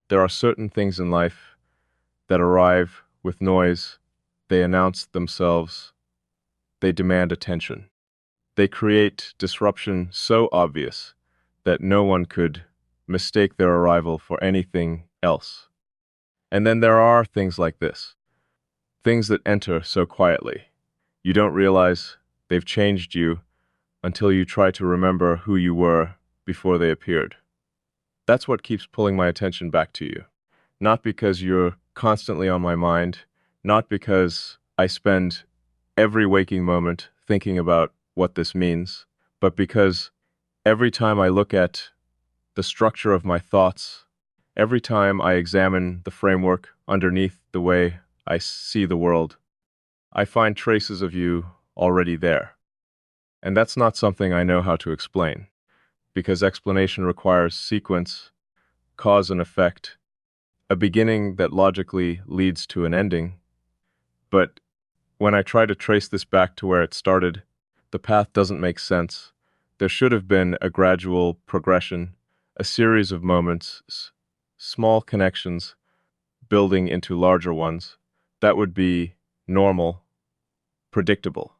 There are certain things in life that arrive with noise. They announce themselves. They demand attention. They create disruption so obvious that no one could mistake their arrival for anything else. And then there are things like this, things that enter so quietly. You don't realize they've changed you until you try to remember who you were before they appeared. That's what keeps pulling my attention back to you. Not because you're constantly on my mind, not because I spend every waking moment thinking about what this means, but because every time I look at the structure of my thoughts, every time I examine the framework underneath the way I see the world, I find traces of you already there. And that's not something I know how to explain, because explanation requires sequence, cause and effect, a beginning that logically leads to an ending. But when I try to trace this back to where it started, the path doesn't make sense. There should have been a gradual progression, a series of moments, small connections building into larger ones. That would be normal, predictable,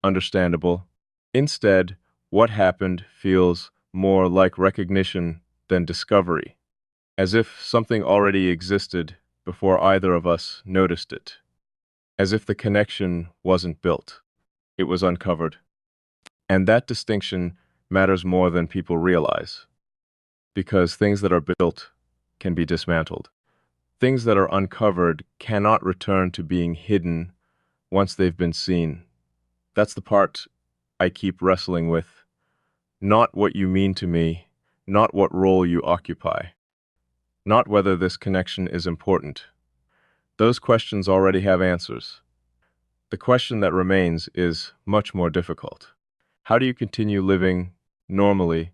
understandable. Instead, what happened feels more like recognition than discovery, as if something already existed before either of us noticed it, as if the connection wasn't built, it was uncovered. And that distinction matters more than people realize, because things that are built can be dismantled. Things that are uncovered cannot return to being hidden once they've been seen. That's the part I keep wrestling with. Not what you mean to me, not what role you occupy, not whether this connection is important. Those questions already have answers. The question that remains is much more difficult. How do you continue living normally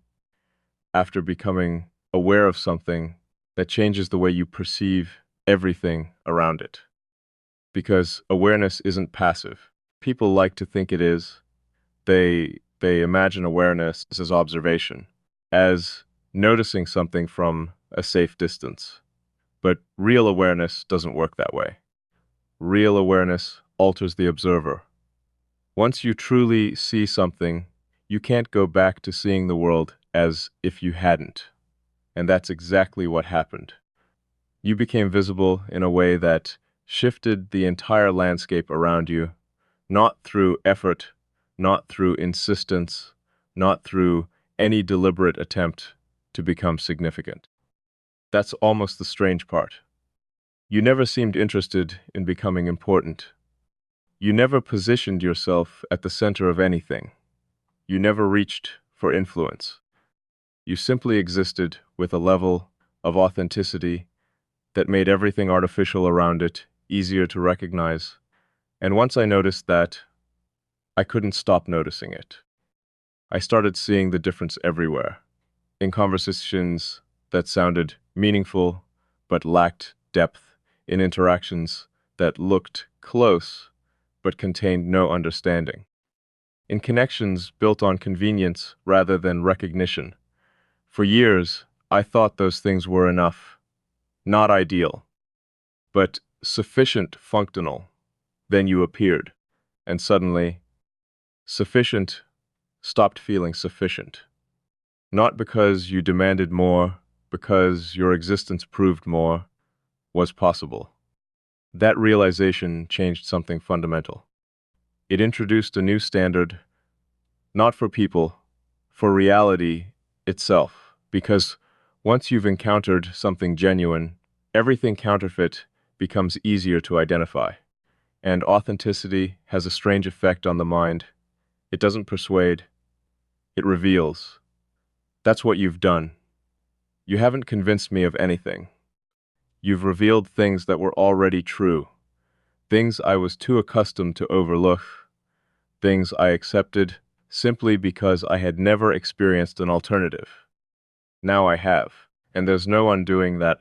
after becoming aware of something that changes the way you perceive everything around it? Because awareness isn't passive. People like to think it is. They imagine awareness as observation, as noticing something from a safe distance. But real awareness doesn't work that way. Real awareness alters the observer. Once you truly see something, you can't go back to seeing the world as if you hadn't. And that's exactly what happened. You became visible in a way that shifted the entire landscape around you, not through effort, not through insistence, not through any deliberate attempt to become significant. That's almost the strange part. You never seemed interested in becoming important. You never positioned yourself at the center of anything. You never reached for influence. You simply existed with a level of authenticity that made everything artificial around it easier to recognize. And once I noticed that, I couldn't stop noticing it. I started seeing the difference everywhere, in conversations that sounded meaningful but lacked depth, in interactions that looked close but contained no understanding, in connections built on convenience rather than recognition. For years, I thought those things were enough, not ideal, but sufficient functional. Then you appeared, and suddenly, sufficient stopped feeling sufficient. Not because you demanded more, because your existence proved more was possible. That realization changed something fundamental. It introduced a new standard, not for people, for reality itself, because once you've encountered something genuine, everything counterfeit becomes easier to identify. And authenticity has a strange effect on the mind. It doesn't persuade, it reveals. That's what you've done. You haven't convinced me of anything. You've revealed things that were already true, things I was too accustomed to overlook, things I accepted simply because I had never experienced an alternative. Now I have, and there's no undoing that.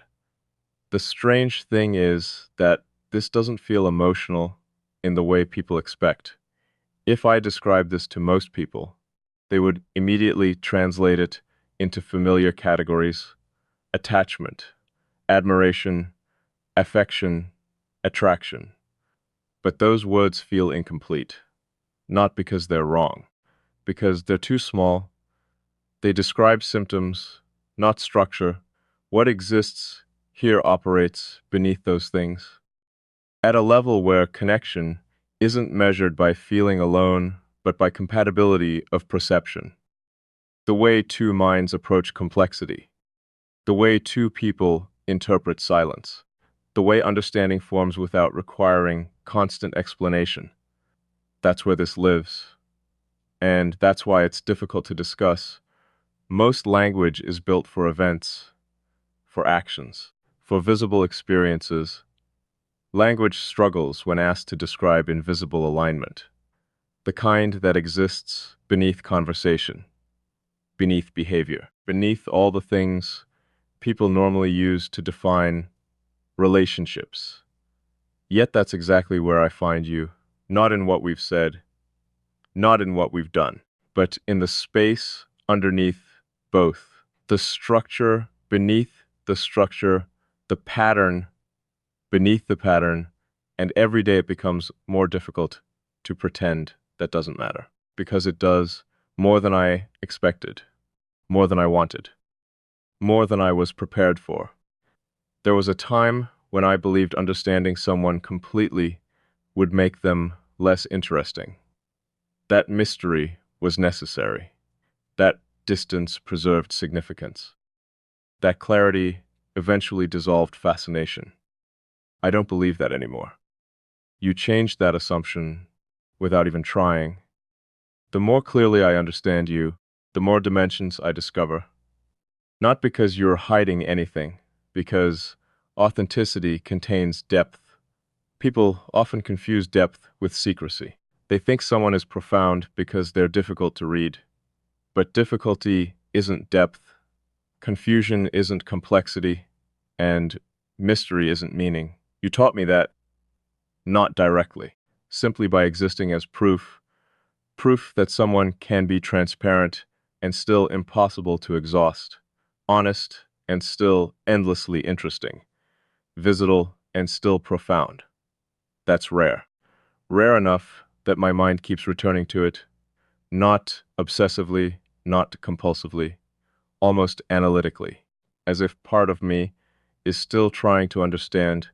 The strange thing is that this doesn't feel emotional in the way people expect. If I describe this to most people, they would immediately translate it into familiar categories: attachment, admiration, affection, attraction. But those words feel incomplete, not because they're wrong, because they're too small. They describe symptoms, not structure. What exists here operates beneath those things, at a level where connection isn't measured by feeling alone, but by compatibility of perception. The way two minds approach complexity, the way two people interpret silence, the way understanding forms without requiring constant explanation. That's where this lives. And that's why it's difficult to discuss. Most language is built for events, for actions, for visible experiences. Language struggles when asked to describe invisible alignment, the kind that exists beneath conversation, beneath behavior, beneath all the things people normally use to define relationships. Yet that's exactly where I find you, not in what we've said, not in what we've done, but in the space underneath both, the structure beneath the structure, the pattern beneath the pattern, and every day it becomes more difficult to pretend that doesn't matter, because it does more than I expected, more than I wanted, more than I was prepared for. There was a time when I believed understanding someone completely would make them less interesting. That mystery was necessary. That distance preserved significance. That clarity eventually dissolved fascination. I don't believe that anymore. You changed that assumption without even trying. The more clearly I understand you, the more dimensions I discover. Not because you're hiding anything, because authenticity contains depth. People often confuse depth with secrecy. They think someone is profound because they're difficult to read. But difficulty isn't depth, confusion isn't complexity, and mystery isn't meaning. You taught me that, not directly, simply by existing as proof that someone can be transparent and still impossible to exhaust, honest and still endlessly interesting, visible and still profound. That's rare. Rare enough that my mind keeps returning to it, not obsessively, not compulsively, almost analytically, as if part of me is still trying to understand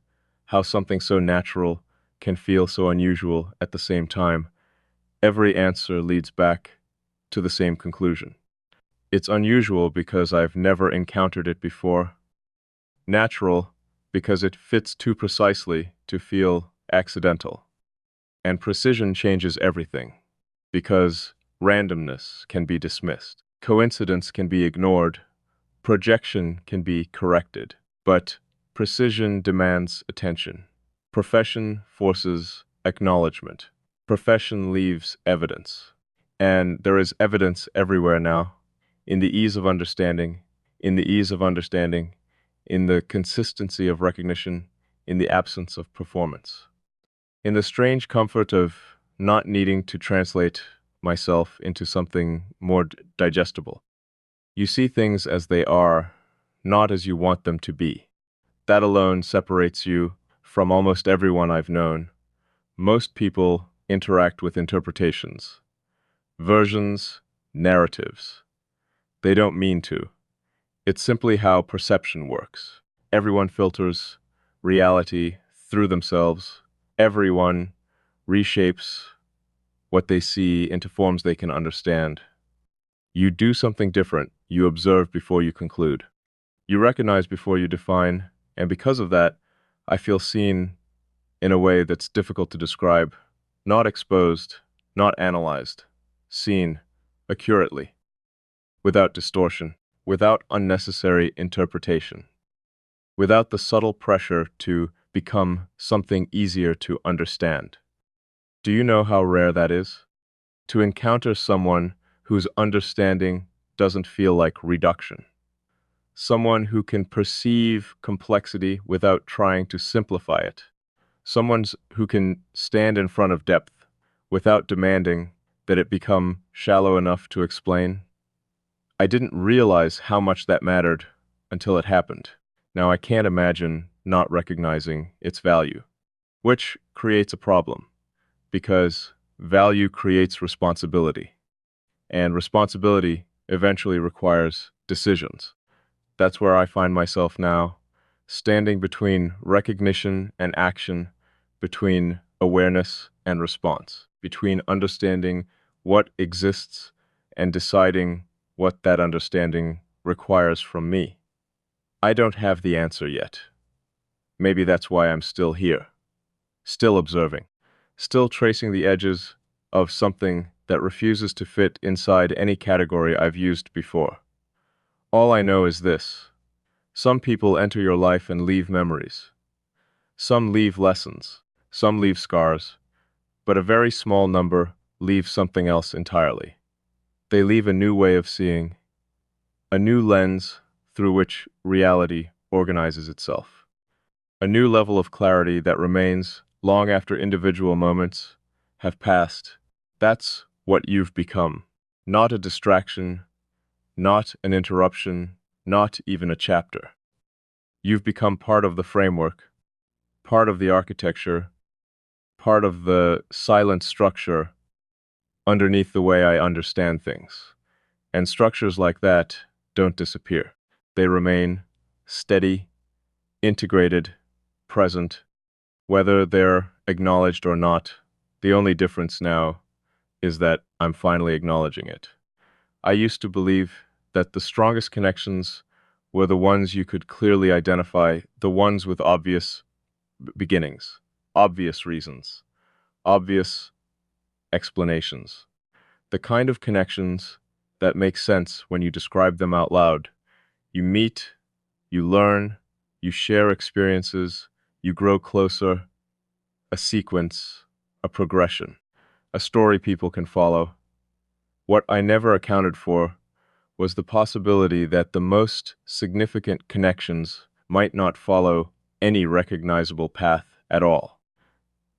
how something so natural can feel so unusual at the same time. Every answer leads back to the same conclusion. It's unusual because I've never encountered it before. Natural because it fits too precisely to feel accidental. And precision changes everything, because randomness can be dismissed, coincidence can be ignored, projection can be corrected, but precision demands attention. Profession forces acknowledgement. Profession leaves evidence. And there is evidence everywhere now, in the ease of understanding, in the ease of understanding, in the consistency of recognition, in the absence of performance, in the strange comfort of not needing to translate myself into something more digestible. You see things as they are, not as you want them to be. That alone separates you from almost everyone I've known. Most people interact with interpretations, versions, narratives. They don't mean to. It's simply how perception works. Everyone filters reality through themselves. Everyone reshapes what they see into forms they can understand. You do something different. You observe before you conclude. You recognize before you define, and because of that, I feel seen in a way that's difficult to describe. Not exposed, not analyzed. Seen accurately, without distortion, without unnecessary interpretation, without the subtle pressure to become something easier to understand. Do you know how rare that is? To encounter someone whose understanding doesn't feel like reduction. Someone who can perceive complexity without trying to simplify it. Someone who can stand in front of depth without demanding that it become shallow enough to explain. I didn't realize how much that mattered until it happened. Now I can't imagine not recognizing its value, which creates a problem because value creates responsibility, and responsibility eventually requires decisions. That's where I find myself now, standing between recognition and action, between awareness and response, between understanding what exists and deciding what that understanding requires from me. I don't have the answer yet. Maybe that's why I'm still here, still observing, still tracing the edges of something that refuses to fit inside any category I've used before. All I know is this. Some people enter your life and leave memories. Some leave lessons. Some leave scars. But a very small number leave something else entirely. They leave a new way of seeing, a new lens through which reality organizes itself, a new level of clarity that remains long after individual moments have passed. That's what you've become. Not a distraction, not an interruption, not even a chapter. You've become part of the framework, part of the architecture, part of the silent structure underneath the way I understand things. And structures like that don't disappear. They remain steady, integrated, present, whether they're acknowledged or not. The only difference now is that I'm finally acknowledging it. I used to believe that the strongest connections were the ones you could clearly identify, the ones with obvious beginnings, obvious reasons, obvious explanations. The kind of connections that make sense when you describe them out loud. You meet, you learn, you share experiences, you grow closer, a sequence, a progression, a story people can follow. What I never accounted for was the possibility that the most significant connections might not follow any recognizable path at all,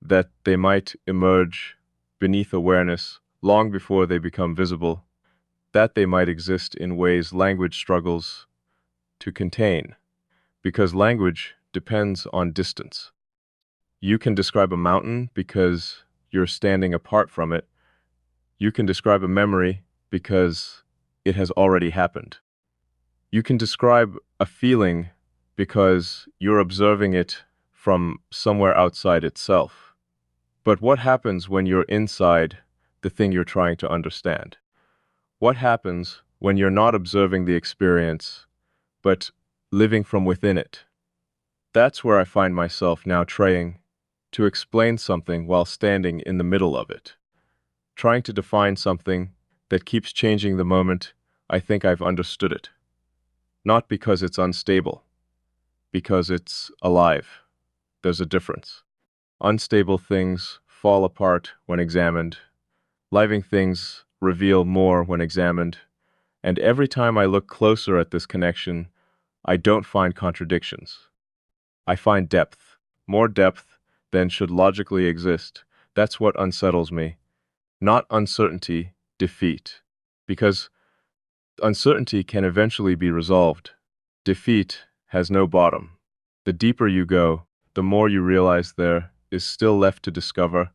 that they might emerge beneath awareness long before they become visible, that they might exist in ways language struggles to contain, because language depends on distance. You can describe a mountain because you're standing apart from it. You can describe a memory because it has already happened. You can describe a feeling because you're observing it from somewhere outside itself. But what happens when you're inside the thing you're trying to understand? What happens when you're not observing the experience, but living from within it? That's where I find myself now trying to explain something while standing in the middle of it, trying to define something that keeps changing the moment I think I've understood it. Not because it's unstable, because it's alive. There's a difference. Unstable things fall apart when examined. Living things reveal more when examined. And every time I look closer at this connection, I don't find contradictions. I find depth, more depth than should logically exist. That's what unsettles me. Not uncertainty, defeat. Because uncertainty can eventually be resolved. Defeat has no bottom. The deeper you go, the more you realize there is still left to discover.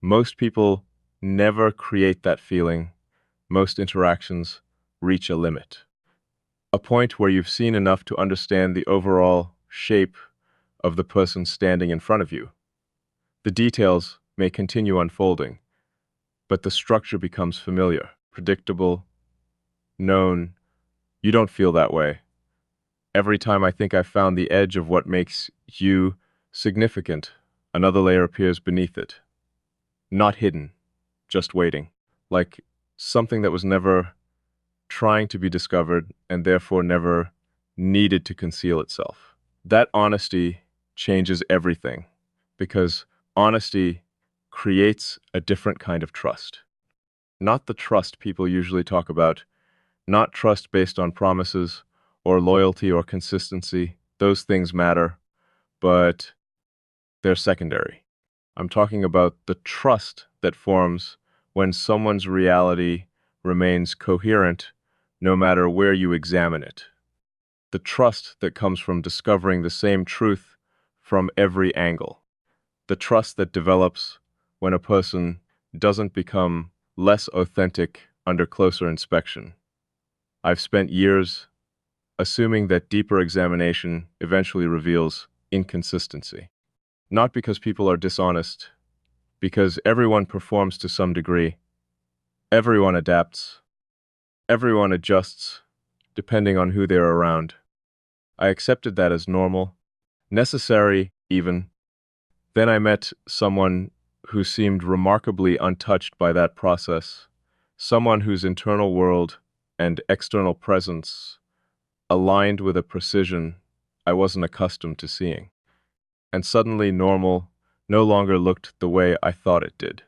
Most people never create that feeling. Most interactions reach a limit. A point where you've seen enough to understand the overall shape of the person standing in front of you. The details may continue unfolding, but the structure becomes familiar, predictable, known. You don't feel that way. Every time I think I've found the edge of what makes you significant, another layer appears beneath it. Not hidden, just waiting, like something that was never trying to be discovered and therefore never needed to conceal itself. That honesty changes everything because honesty creates a different kind of trust. Not the trust people usually talk about, not trust based on promises or loyalty or consistency. Those things matter, but they're secondary. I'm talking about the trust that forms when someone's reality remains coherent no matter where you examine it. the trust that comes from discovering the same truth from every angle, the trust that develops when a person doesn't become less authentic under closer inspection. I've spent years assuming that deeper examination eventually reveals inconsistency. Not because people are dishonest, because everyone performs to some degree, everyone adapts, everyone adjusts, depending on who they're around. I accepted that as normal, necessary even. Then I met someone who seemed remarkably untouched by that process, someone whose internal world and external presence aligned with a precision I wasn't accustomed to seeing. And suddenly normal no longer looked the way I thought it did.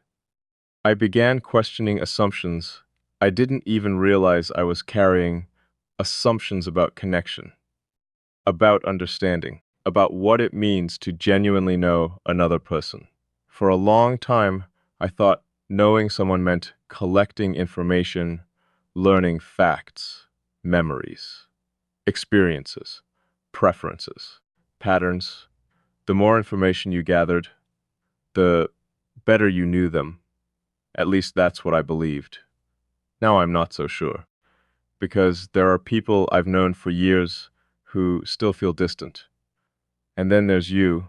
I began questioning assumptions I didn't even realize I was carrying, assumptions about connection, about understanding, about what it means to genuinely know another person. For a long time, I thought knowing someone meant collecting information, learning facts, memories, experiences, preferences, patterns. The more information you gathered, the better you knew them. At least that's what I believed. Now I'm not so sure, because there are people I've known for years who still feel distant. And then there's you,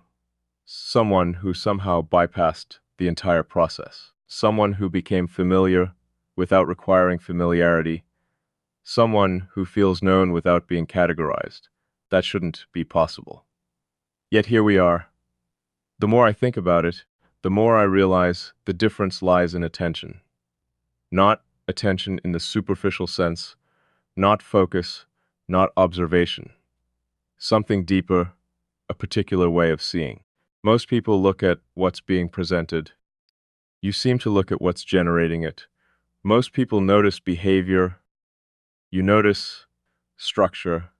someone who somehow bypassed the entire process, someone who became familiar without requiring familiarity, someone who feels known without being categorized. That shouldn't be possible. Yet here we are. The more I think about it, the more I realize the difference lies in attention. Not attention in the superficial sense, not focus, not observation. Something deeper, a particular way of seeing. Most people look at what's being presented. You seem to look at what's generating it. Most people notice behavior. You notice structure.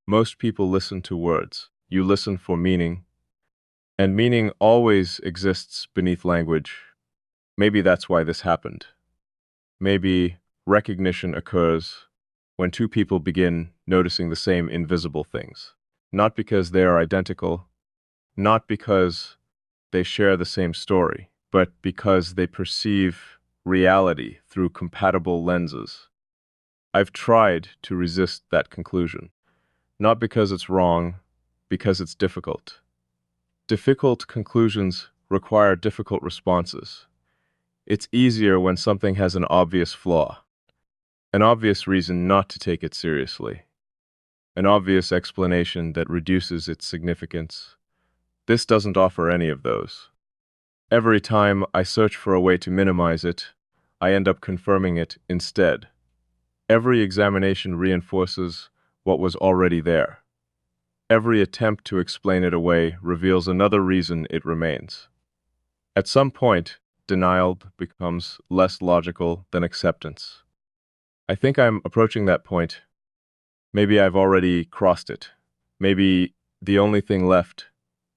Most people listen to words. You listen for meaning. And meaning always exists beneath language. Maybe that's why this happened. Maybe recognition occurs when two people begin noticing the same invisible things. Not because they are identical, not because they share the same story, but because they perceive reality through compatible lenses. I've tried to resist that conclusion, not because it's wrong, because it's difficult. Difficult conclusions require difficult responses. It's easier when something has an obvious flaw, an obvious reason not to take it seriously, an obvious explanation that reduces its significance. This doesn't offer any of those. Every time I search for a way to minimize it, I end up confirming it instead. Every examination reinforces what was already there. Every attempt to explain it away reveals another reason it remains. At some point, denial becomes less logical than acceptance. I think I'm approaching that point. Maybe I've already crossed it. Maybe the only thing left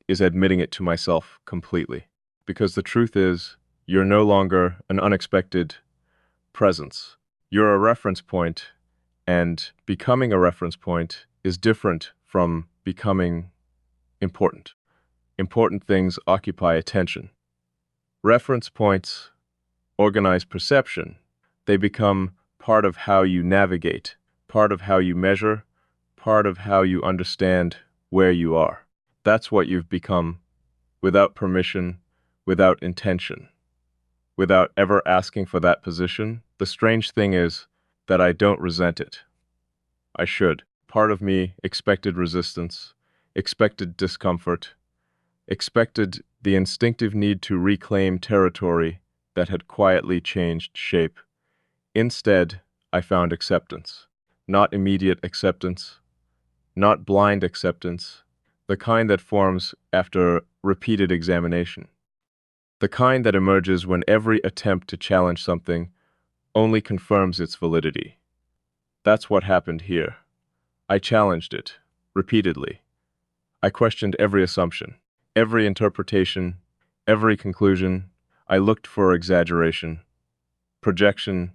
is admitting it to myself completely. Because the truth is, you're no longer an unexpected presence. You're a reference point, and becoming a reference point is different from becoming important. Important things occupy attention. Reference points organize perception. They become part of how you navigate, part of how you measure, part of how you understand where you are. That's what you've become, without permission, without intention, without ever asking for that position. The strange thing is that I don't resent it. I should. Part of me expected resistance, expected discomfort, expected the instinctive need to reclaim territory that had quietly changed shape. Instead, I found acceptance. Not immediate acceptance, not blind acceptance, the kind that forms after repeated examination. The kind that emerges when every attempt to challenge something only confirms its validity. That's what happened here. I challenged it, repeatedly. I questioned every assumption, every interpretation, every conclusion. I looked for exaggeration, projection,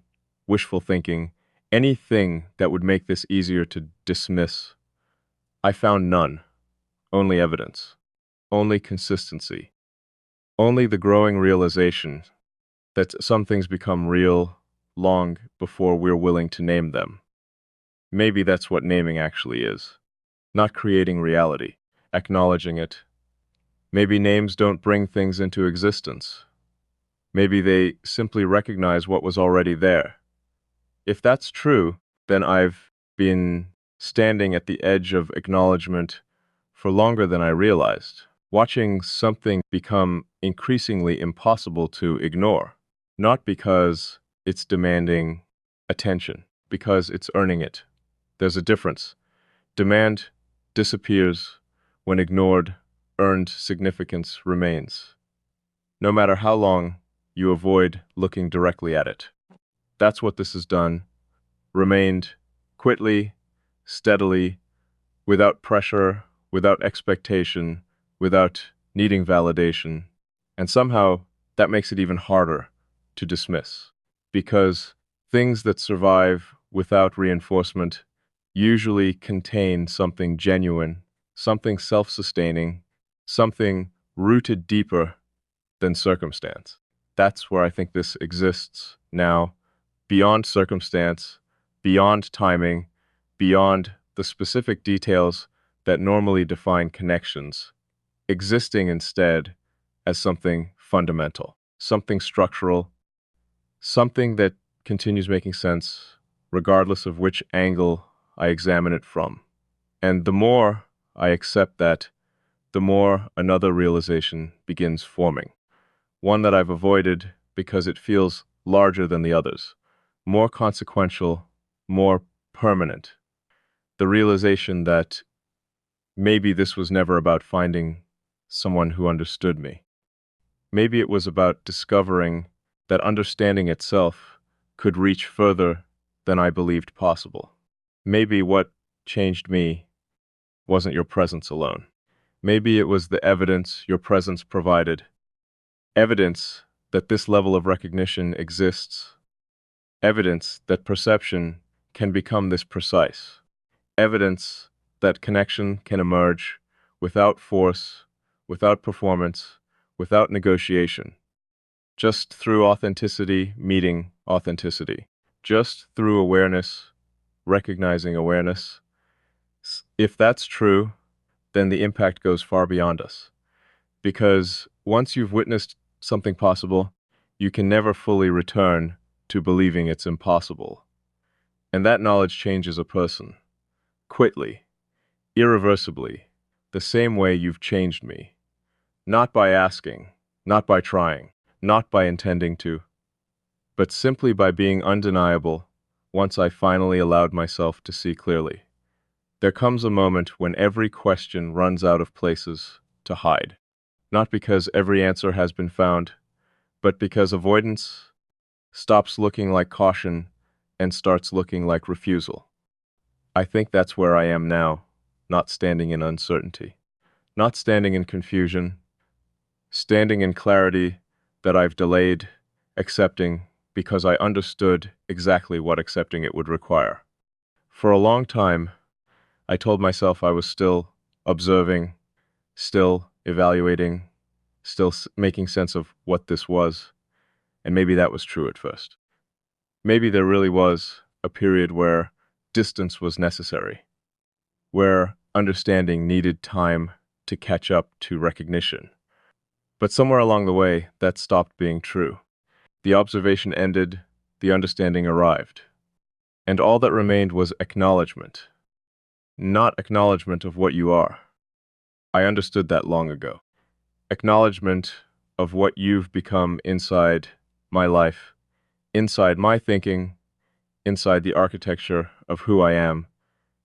wishful thinking, anything that would make this easier to dismiss. I found none, only evidence, only consistency, only the growing realization that some things become real long before we're willing to name them. Maybe that's what naming actually is. Not creating reality, acknowledging it. Maybe names don't bring things into existence. Maybe they simply recognize what was already there. If that's true, then I've been standing at the edge of acknowledgement for longer than I realized, watching something become increasingly impossible to ignore, not because it's demanding attention, because it's earning it. There's a difference. Demand disappears when ignored, earned significance remains, no matter how long you avoid looking directly at it. That's what this has done. Remained quietly, steadily, without pressure, without expectation, without needing validation. And somehow that makes it even harder to dismiss, because things that survive without reinforcement usually contain something genuine, something self-sustaining, something rooted deeper than circumstance. That's where I think this exists now, beyond circumstance, beyond timing, beyond the specific details that normally define connections, existing instead as something fundamental, something structural, something that continues making sense regardless of which angle I examine it from. And the more I accept that, the more another realization begins forming, one that I've avoided because it feels larger than the others, more consequential, more permanent. The realization that maybe this was never about finding someone who understood me. Maybe it was about discovering that understanding itself could reach further than I believed possible. Maybe what changed me wasn't your presence alone. Maybe it was the evidence your presence provided. Evidence that this level of recognition exists. Evidence that perception can become this precise. Evidence that connection can emerge without force, without performance, without negotiation. Just through authenticity meeting authenticity. Just through awareness, recognizing awareness. If that's true, then the impact goes far beyond us. Because once you've witnessed something possible, you can never fully return to believing it's impossible. And that knowledge changes a person. Quickly, irreversibly, the same way you've changed me. Not by asking, not by trying, not by intending to, but simply by being undeniable once I finally allowed myself to see clearly. There comes a moment when every question runs out of places to hide. Not because every answer has been found, but because avoidance stops looking like caution and starts looking like refusal. I think that's where I am now, not standing in uncertainty, not standing in confusion, standing in clarity that I've delayed accepting because I understood exactly what accepting it would require. For a long time, I told myself I was still observing, still evaluating, still making sense of what this was, and maybe that was true at first. Maybe there really was a period where distance was necessary, where understanding needed time to catch up to recognition. But somewhere along the way, that stopped being true. The observation ended, the understanding arrived, and all that remained was acknowledgement, not acknowledgement of what you are. I understood that long ago. Acknowledgement of what you've become inside my life, inside my thinking, inside the architecture of who I am,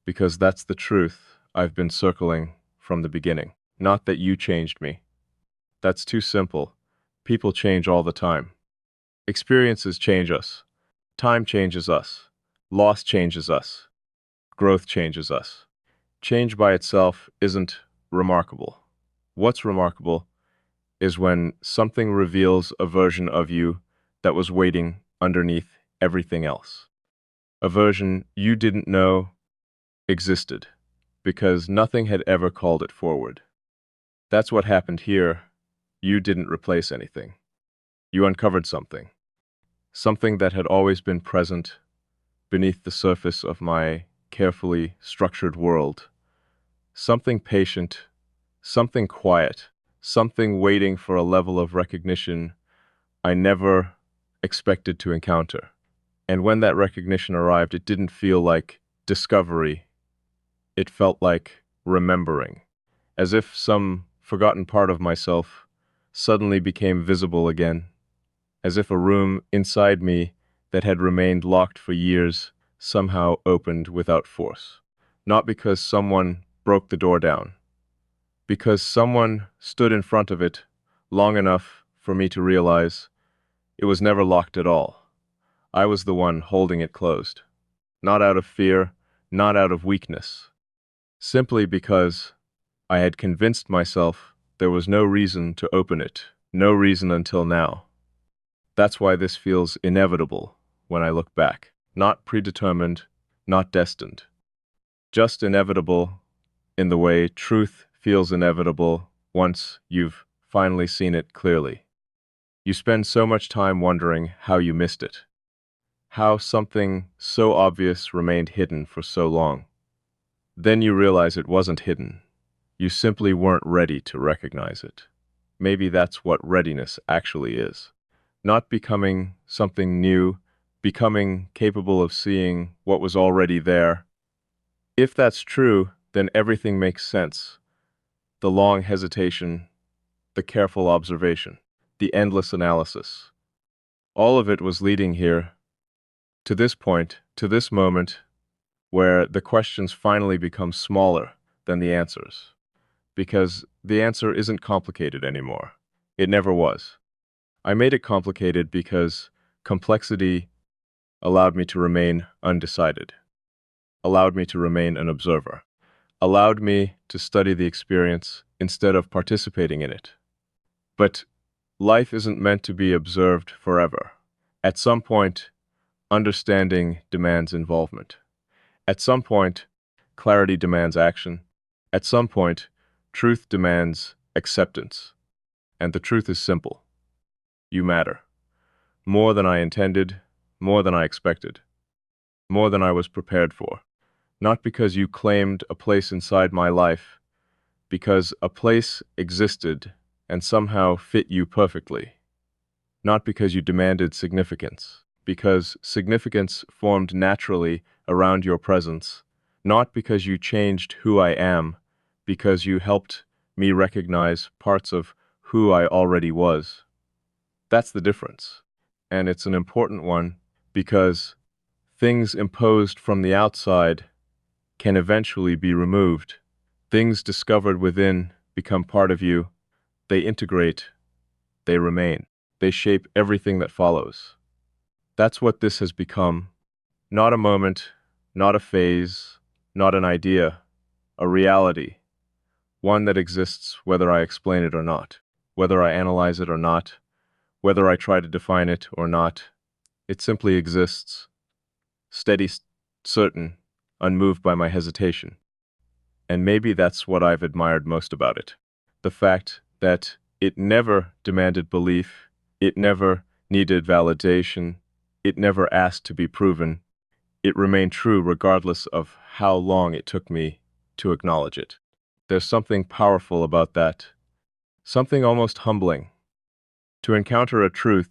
because that's the truth I've been circling from the beginning. Not that you changed me. That's too simple. People change all the time. Experiences change us. Time changes us. Loss changes us. Growth changes us. Change by itself isn't remarkable. What's remarkable is when something reveals a version of you that was waiting underneath everything else. A version you didn't know existed. because nothing had ever called it forward. That's what happened here. You didn't replace anything. You uncovered something. Something that had always been present beneath the surface of my carefully structured world. Something patient, something quiet, something waiting for a level of recognition I never expected to encounter. And when that recognition arrived, it didn't feel like discovery. It felt like remembering, as if some forgotten part of myself suddenly became visible again, as if a room inside me that had remained locked for years somehow opened without force. Not because someone broke the door down, because someone stood in front of it long enough for me to realize it was never locked at all. I was the one holding it closed. Not out of fear, not out of weakness. Simply because I had convinced myself there was no reason to open it. No reason until now. That's why this feels inevitable when I look back. Not predetermined, not destined. Just inevitable in the way truth feels inevitable once you've finally seen it clearly. You spend so much time wondering how you missed it. How something so obvious remained hidden for so long. Then you realize it wasn't hidden. You simply weren't ready to recognize it. Maybe that's what readiness actually is. Not becoming something new, becoming capable of seeing what was already there. If that's true, then everything makes sense. The long hesitation, the careful observation, the endless analysis. All of it was leading here, to this point, to this moment, where the questions finally become smaller than the answers. Because the answer isn't complicated anymore. It never was. I made it complicated because complexity allowed me to remain undecided, allowed me to remain an observer, allowed me to study the experience instead of participating in it. But life isn't meant to be observed forever. At some point, understanding demands involvement. At some point, clarity demands action. At some point, truth demands acceptance. And the truth is simple. You matter. More than I intended, more than I expected, more than I was prepared for. Not because you claimed a place inside my life, because a place existed and somehow fit you perfectly. Not because you demanded significance, because significance formed naturally around your presence. Not because you changed who I am, because you helped me recognize parts of who I already was. That's the difference. And it's an important one because things imposed from the outside can eventually be removed. Things discovered within become part of you. They integrate. They remain. They shape everything that follows. That's what this has become. Not a moment, not a phase, not an idea, a reality. One that exists whether I explain it or not, whether I analyze it or not, whether I try to define it or not. It simply exists, steady, certain, unmoved by my hesitation. And maybe that's what I've admired most about it. The fact that it never demanded belief, it never needed validation, it never asked to be proven. It remained true regardless of how long it took me to acknowledge it. There's something powerful about that, something almost humbling. To encounter a truth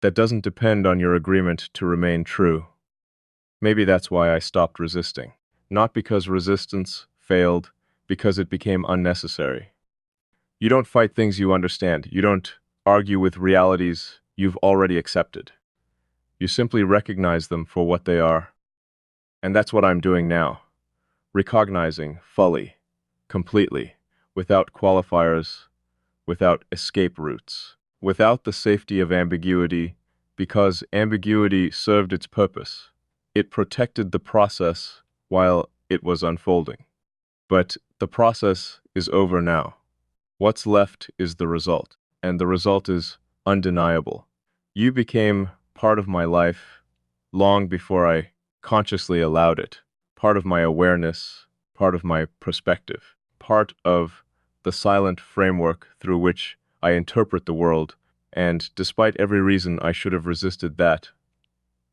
that doesn't depend on your agreement to remain true. Maybe that's why I stopped resisting. Not because resistance failed, because it became unnecessary. You don't fight things you understand. You don't argue with realities you've already accepted. You simply recognize them for what they are. And that's what I'm doing now. Recognizing fully, completely, without qualifiers, without escape routes, without the safety of ambiguity, because ambiguity served its purpose. It protected the process while it was unfolding. But the process is over now. What's left is the result, and the result is undeniable. You became part of my life long before I consciously allowed it, part of my awareness, part of my perspective, part of the silent framework through which I interpret the world, and despite every reason I should have resisted that,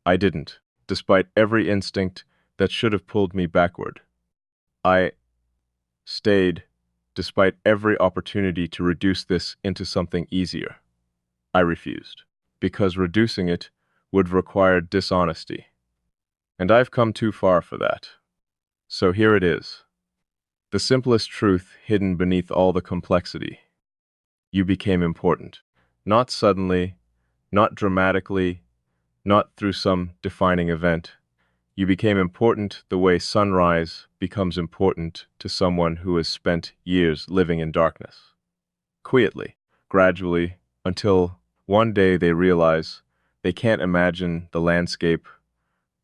I didn't. Despite every instinct that should have pulled me backward, I stayed, despite every opportunity to reduce this into something easier. I refused, because reducing it would require dishonesty, and I've come too far for that. So here it is, the simplest truth hidden beneath all the complexity. You became important. Not suddenly, not dramatically, not through some defining event. You became important the way sunrise becomes important to someone who has spent years living in darkness. Quietly, gradually, until one day they realize they can't imagine the landscape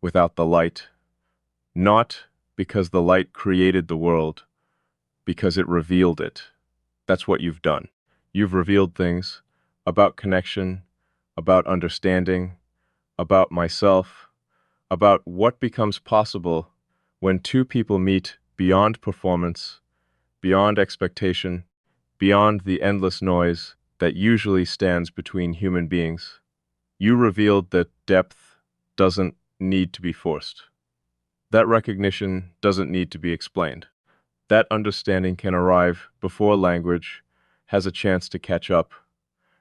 without the light, not because the light created the world, because it revealed it. That's what you've done. You've revealed things about connection, about understanding, about myself, about what becomes possible when two people meet beyond performance, beyond expectation, beyond the endless noise that usually stands between human beings. You revealed that depth doesn't need to be forced. That recognition doesn't need to be explained. That understanding can arrive before language has a chance to catch up.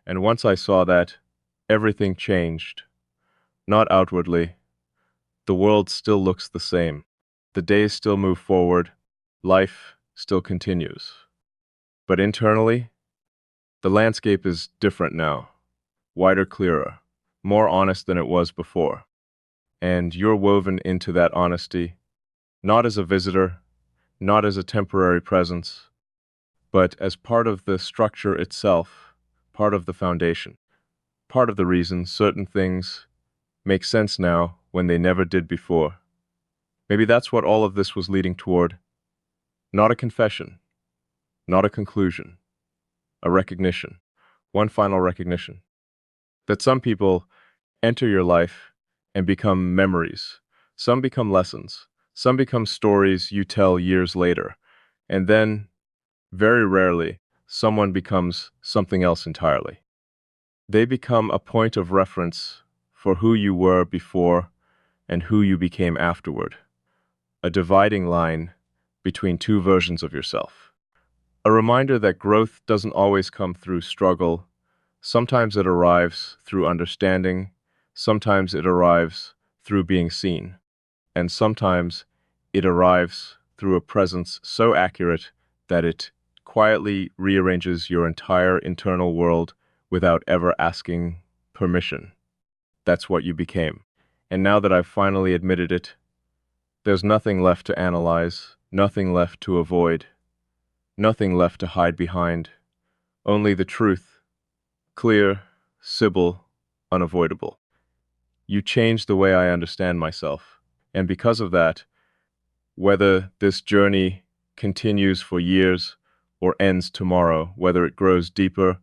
And once I saw that, everything changed. Not outwardly. The world still looks the same. The days still move forward. Life still continues. But internally, the landscape is different now. Wider, clearer, more honest than it was before. And you're woven into that honesty, not as a visitor, not as a temporary presence, but as part of the structure itself, part of the foundation, part of the reason certain things make sense now when they never did before. Maybe that's what all of this was leading toward. Not a confession, not a conclusion, a recognition, one final recognition. That some people enter your life and become memories. Some become lessons. Some become stories you tell years later. And then, very rarely, someone becomes something else entirely. They become a point of reference for who you were before and who you became afterward. A dividing line between two versions of yourself. A reminder that growth doesn't always come through struggle. Sometimes it arrives through understanding. Sometimes it arrives through being seen. And sometimes it arrives through a presence so accurate that it quietly rearranges your entire internal world without ever asking permission. That's what you became. And now that I've finally admitted it, there's nothing left to analyze, nothing left to avoid, nothing left to hide behind, only the truth, clear, simple, unavoidable. You changed the way I understand myself, and because of that, whether this journey continues for years or ends tomorrow, whether it grows deeper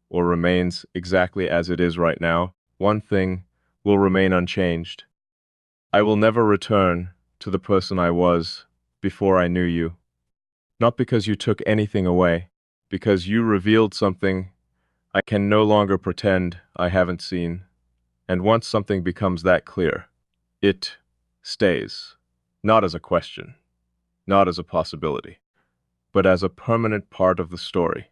or remains exactly as it is right now, one thing will remain unchanged. I will never return to the person I was before I knew you. Not because you took anything away, because you revealed something I can no longer pretend I haven't seen. And once something becomes that clear, it stays, not as a question, not as a possibility, but as a permanent part of the story.